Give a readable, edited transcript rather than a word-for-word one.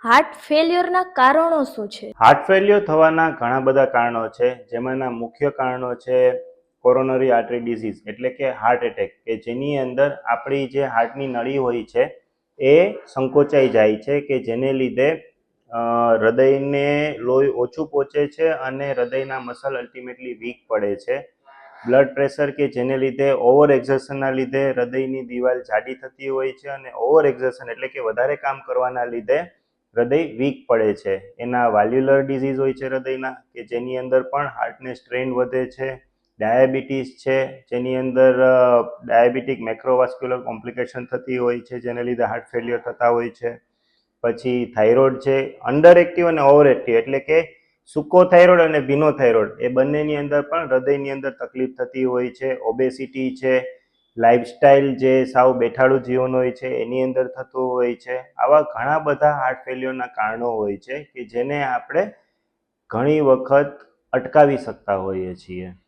Heart ફેલ્યોરના કારણો શું છે? હાર્ટ ફેલ્યોર થવાના ઘણા બધા કારણો છે, જેમાંના મુખ્ય કારણો છે કોરોનરી આર્ટરી ડિઝીઝ એટલે કે હાર્ટ એટેક, કે જેની અંદર આપણી જે હાર્ટની નળી હોય છે એ સંકોચાઈ જાય છે, કે જેને લીધે હૃદયને લોહી ઓછું પહોંચે છે અને હૃદયના મસલ અલ્ટિમેટલી વીક પડે છે. બ્લડ પ્રેશર કે જેને લીધે ઓવર એક્ઝર્શનના લીધે હૃદયની દિવાલ જાડી થતી હોય છે અને ઓવર એક્ઝર્શન એટલે કે વધારે કામ કરવાના લીધે હૃદય વીક પડે છે. એના વાલ્વ્યુલર ડિઝીઝ હોય છે હૃદયના, કે જેની અંદર પણ હાર્ટને સ્ટ્રેન વધે છે. ડાયાબિટીસ છે, જેની અંદર ડાયાબિટીક મેક્રોવાસ્ક્યુલર કોમ્પ્લિકેશન થતી હોય છે, જેને લીધે હાર્ટ ફેલ્યોર થતા હોય છે. પછી થાઇરોઇડ છે, અંડર એક્ટિવ અને ઓવર એક્ટિવ એટલે કે સૂકો થાઇરોઇડ અને ભીનો થાઇરોઇડ, એ બંનેની અંદર પણ હૃદયની અંદર તકલીફ થતી હોય છે. ઓબેસિટી છે, લાઇફસ્ટાઇલ જે સાવ બેઠાડું જીવન હોય છે એની અંદર થતું હોય છે. આવા ઘણા બધા હાર્ટ ફેલ્યોરના કારણો હોય છે કે જેને આપણે ઘણી વખત અટકાવી શકતા હોઈએ છીએ.